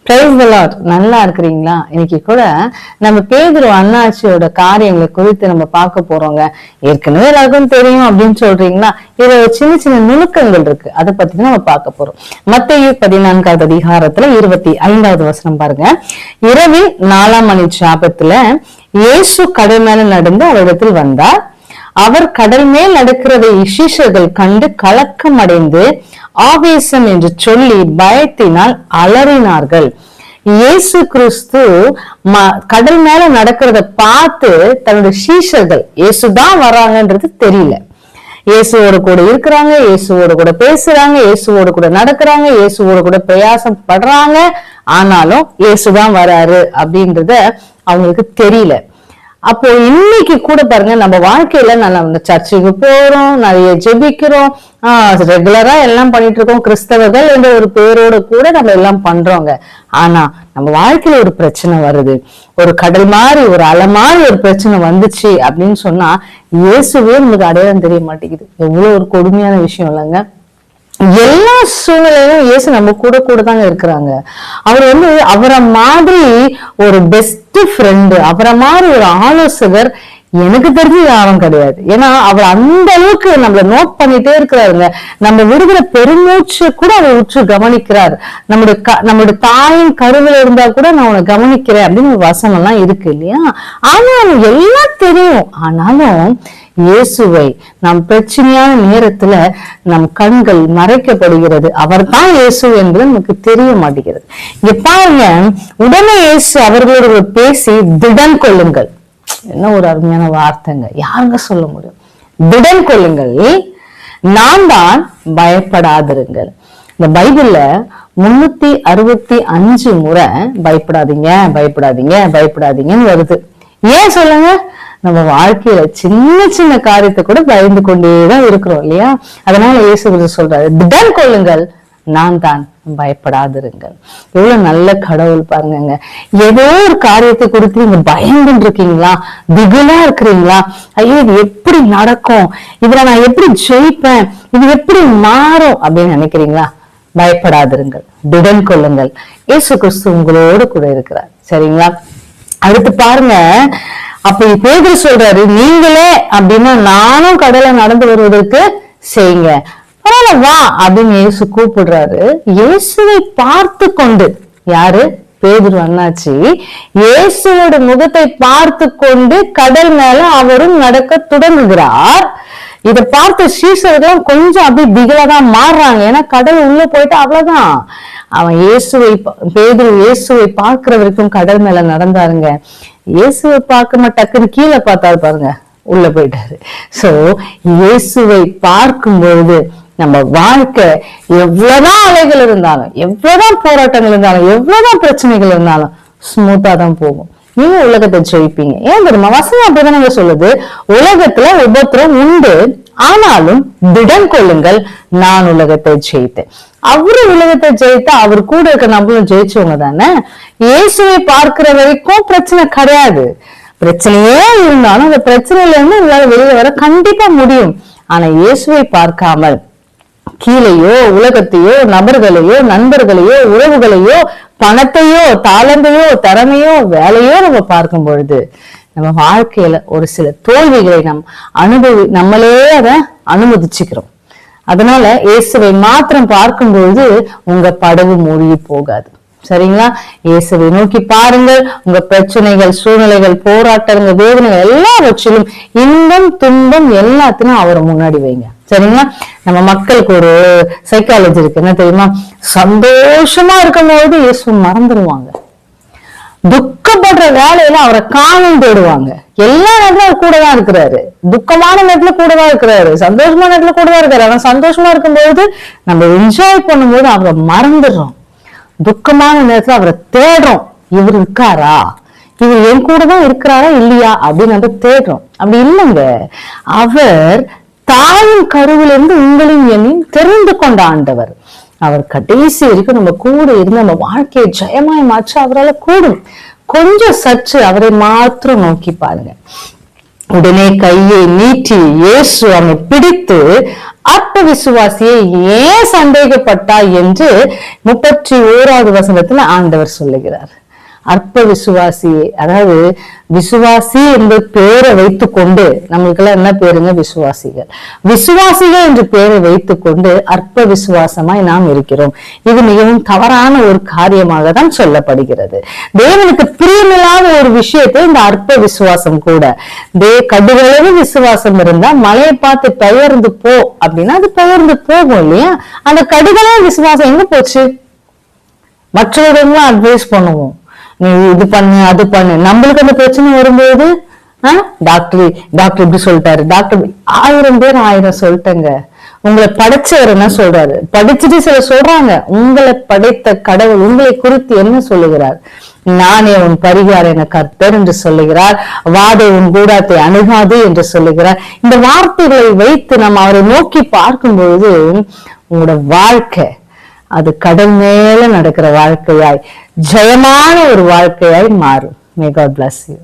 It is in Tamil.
Praise the Lord. நல்லா இருக்கிறீங்களா? இன்னைக்கு கூட நம்ம பேதுரு அண்ணாச்சியோட காரியங்களை குறித்து நம்ம பார்க்க போறோங்க. ஏற்கனவே எல்லாருக்கும் தெரியும் அப்படின்னு சொல்றீங்களா? இதுல சின்ன சின்ன நுணுக்கங்கள் இருக்கு, அதை பத்தி நம்ம பார்க்க போறோம். மத்தேயு 14வது அதிகாரத்துல 25வது வசனம் பாருங்க. இரவில் 4ஆம் மணி சாபத்துல இயேசு கடல் மேல நடந்து அவரிடத்தில் வந்தார். அவர் கடல் மேல் நடக்கிறதை சீஷர்கள் கண்டு கலக்கம் அடைந்து ஆவேசம் என்று சொல்லி பயத்தினால் அலறினார்கள். இயேசு கிறிஸ்து கடல் மேல நடக்கிறத பார்த்து தன்னுடைய சீஷர்கள் இயேசுதான் வர்றாங்கன்றது தெரியல. இயேசுவோட கூட இருக்கிறாங்க, இயேசுவோட கூட பேசுறாங்க, இயேசுவோட கூட நடக்கிறாங்க, இயேசுவோட கூட பிரயாசம் படுறாங்க. ஆனாலும் இயேசுதான் வராரு அப்படின்றத அவங்களுக்கு தெரியல. அப்போ இன்னைக்கு கூட பாருங்க, நம்ம வாழ்க்கையில நம்ம சர்ச்சுக்கு போறோம், நிறைய ஜெபிக்கிறோம், ரெகுலரா எல்லாம் பண்ணிட்டு இருக்கோம், கிறிஸ்தவர்கள் என்ற ஒரு பேரோட கூட நம்ம எல்லாம் பண்றோங்க. ஆனா நம்ம வாழ்க்கையில ஒரு பிரச்சனை வருது, ஒரு கடல் மாதிரி ஒரு அலை மாதிரி ஒரு பிரச்சனை வந்துச்சு அப்படின்னு சொன்னா இயேசுவே நமக்கு அடையாளம் தெரிய மாட்டேங்குது. எவ்வளவு ஒரு கொடுமையான விஷயம் இல்லைங்க. எல்லா சூழ்நிலையும் இயேசு நம்ம கூட கூட தாங்க இருக்கிறாங்க. அவர் அவரை மாதிரி ஒரு பெஸ்ட் ஃப்ரெண்டு, அவரை மாதிரி ஒரு ஆலோசகர் எனக்கு தெரிஞ்சு யாரும் கிடையாது. ஏன்னா அவர் அந்த அளவுக்கு நம்மள நோட் பண்ணிட்டே இருக்கிறாருங்க. நம்ம விடுகிற பெருமூச்சு கூட அவர் உற்று கவனிக்கிறார். நம்மளுடைய தாயின் கருவில் இருந்தா கூட நான் உன்னை கவனிக்கிறேன் அப்படின்னு ஒரு வசனம் எல்லாம் இருக்கு இல்லையா? ஆனாலும் எல்லாம் தெரியும். ஆனாலும் இயேசுவை நம் பிரச்சனையான நேரத்துல நம் கண்கள் மறைக்கப்படுகிறது. அவர் தான் இயேசு என்பது நமக்கு தெரிய மாட்டேங்கிறது. இங்க பாருங்க, உடனே இயேசு அவர்களோடு பேசி திடன் கொள்ளுங்கள். என்ன ஒரு அருமையான வார்த்தைங்க, யாருங்க சொல்ல முடியும்? திடன் கொள்ளுங்கள், நான் தான், பயப்படாதிருங்கள். இந்த பைபிள்ல 365 முறை பயப்படாதீங்க பயப்படாதீங்க பயப்படாதீங்கன்னு வருது. ஏன் சொல்லுங்க? நம்ம வாழ்க்கையில சின்ன சின்ன காரியத்தை கூட பயந்து கொண்டேதான் இருக்கிறோம் இல்லையா? அதனால இயேசு சொல்றாரு, திடன் கொள்ளுங்கள், நான் தான், பயப்படாதிருங்கள். எவ்வளவு நல்ல கடவுள் பாருங்க. ஏதோ ஒரு காரியத்தை குறித்து நீங்க பயந்துட்டு இருக்கீங்களா? திகிலா இருக்கிறீங்களா? ஐயோ இது எப்படி நடக்கும், இதுல நான் எப்படி ஜெயிப்பேன், இது எப்படி மாறும் அப்படின்னு நினைக்கிறீங்களா? பயப்படாதிருங்கள், திடன் கொள்ளுங்கள், இயேசு கிறிஸ்து உங்களோடு கூட இருக்கிறார். சரிங்களா? அடுத்து பாருங்க, அப்ப பேதுரு சொல்றாரு, நீங்களே அப்படின்னா நானும் கடலை நடந்து வருவதற்கு செய்யுங்க, பரவாயில்ல வா அப்படின்னு இயேசு கூப்பிடுறாரு. இயேசுவை பார்த்து கொண்டு, யாரு? பேதுரு அண்ணாச்சி இயேசுவோட முகத்தை பார்த்து கொண்டு கடல் மேல அவரும் நடக்க தொடங்குகிறார். இதை பார்த்த சீஷர்களும் கொஞ்சம் அப்படி திகிலதான் மாறுறாங்க. ஏன்னா கடல் உள்ள போயிட்டு அவ்வளவுதான். அவன் பேதுரு இயேசுவை பார்க்கிற வரைக்கும் கடல் மேல நடந்தாருங்க. இயேசுவை பார்க்க டக்குன்னு கீழே பார்த்தாரு பாருங்க, உள்ள போயிட்டாரு. சோ இயேசுவை பார்க்கும்பொழுது நம்ம வாழ்க்கை எவ்வளவுதான் அலைகள் இருந்தாலும், எவ்வளவுதான் போராட்டங்கள் இருந்தாலும், எவ்வளவுதான் பிரச்சனைகள் இருந்தாலும் ஸ்மூத்தா தான் போகும். நீங்க உலகத்தை ஜெயிப்பீங்க. ஏன் தெரியுமா? வசனம் அப்படிதானங்க சொல்லுது, உலகத்துல உபத்திரம் உண்டு, ஆனாலும் திடன் கொள்ளுங்கள், நான் உலகத்தை ஜெயித்தேன். அவரு உலகத்தை ஜெயித்தா அவர் கூட இருக்க நம்மளும் ஜெயிச்சவங்க தானே. இயேசுவை பார்க்கிற வரைக்கும் பிரச்சனை கிடையாது. பிரச்சனையே இருந்தாலும் அந்த பிரச்சனையில இருந்து உங்களால வெளியே வர கண்டிப்பா முடியும். ஆனா இயேசுவை பார்க்காமல் கீழையோ உலகத்தையோ நபர்களையோ நண்பர்களையோ உறவுகளையோ பணத்தையோ தாளந்தையோ திறமையோ வேலையோ நம்ம பார்க்கும் பொழுது நம்ம வாழ்க்கையில ஒரு சில தோல்விகளை நம்மளே அதை அனுமதிச்சுக்கிறோம். அதனால இயேசுவை மாத்திரம் பார்க்கும் பொழுது உங்க படகு மூழ்கி போகாது. சரிங்களா? இயேசுவை நோக்கி பாருங்கள். உங்க பிரச்சனைகள், சூழ்நிலைகள், போராட்டங்கள், வேதனைகள் எல்லாவற்றிலும் இன்பம் துன்பம் எல்லாத்தையும் அவரை முன்னாடி வைங்க. சரிங்களா? நம்ம மக்களுக்கு ஒரு சைக்காலஜி இருக்கு, என்ன தெரியுமா? சந்தோஷமா இருக்கும் போது இயேசு மறந்துடுவாங்க. துக்கப்படுற வேலையில அவரை காணும் தேடுவாங்க. எல்லா நேரத்துல அவர் கூட தான் இருக்கிறாரு. துக்கமான நேரத்துல கூட தான் இருக்கிறாரு, சந்தோஷமான நேரத்துல கூட தான் இருக்காரு. ஆனா சந்தோஷமா இருக்கும்போது நம்ம என்ஜாய் பண்ணும்போது அவரை மறந்துடுறோம். துக்கமான நேரத்துல அவரை தேடுறோம். இவர் இருக்காரா, இவர் என் கூட தான் இருக்கிறாரா இல்லையா அப்படின்னு நம்ம தேடுறோம். அப்படி இல்லைங்க, அவர் தாயின் கருவிலிருந்து உங்களையும் என்னையும் தெரிந்து கொண்ட ஆண்டவர். அவர் கடைசி வரைக்கும் நம்ம கூட இருந்து நம்ம வாழ்க்கையை ஜெயமாய் மாற்ற அவரால் கூடும். கொஞ்சம் சற்று அவரை மாத்திரம் நோக்கி பாருங்க. உடனே கையை நீட்டி இயேசு அவனை பிடித்து, அற்ப விசுவாசியை ஏன் சந்தேகப்பட்டா என்று 31வது வசனத்துல ஆண்டவர் சொல்லுகிறார். அற்ப விசுவாசியே, அதாவது விசுவாசி என்ற பெயரை வைத்துக் கொண்டு, நம்மளுக்கெல்லாம் என்ன பேருங்க? விசுவாசிகள். விசுவாசிகள் என்று பெயரை வைத்துக் கொண்டு அற்ப விசுவாசமாய் நாம் இருக்கிறோம். இது மிகவும் தவறான ஒரு காரியமாக தான் சொல்லப்படுகிறது. தேவனுக்கு பிரியமில்லாத ஒரு விஷயத்தை இந்த அற்ப விசுவாசம் கூட. கடுகளவு விசுவாசம் இருந்தா மலையை பார்த்து பெயர்ந்து போ அப்படின்னா அது பெயர்ந்து போகும் இல்லையா? அந்த கடுகளவு விசுவாசம் எங்க போச்சு? மற்றவர்களும் அட்வைஸ் பண்ணுவோம், நீ இது பண்ணு அது பண்ணு. நம்மளுக்கு அந்த பிரச்சனை வரும்போது டாக்டர் இப்படி சொல்லிட்டாரு, டாக்டர் 1000 பேர் 1000 சொல்லிட்டங்க. உங்களை படைச்சவர் என்ன சொல்றாரு? படிச்சுட்டு சில சொல்றாங்க, உங்களை படைத்த கடவுள் உங்களை குறித்து என்ன சொல்லுகிறார்? நானே உன் பரிகாரன கர்த்தர் என்று சொல்லுகிறார். வாதை உன் கூடாத்தை அணுகாது என்று சொல்லுகிறார். இந்த வார்த்தைகளை வைத்து நம்ம அவரை நோக்கி பார்க்கும் பொழுது உங்களோட வாழ்க்கை அது கடல் மேல நடக்கிற வாழ்க்கையாய், ஜெயமான ஒரு வாழ்க்கையாய் மாறும். May God bless you.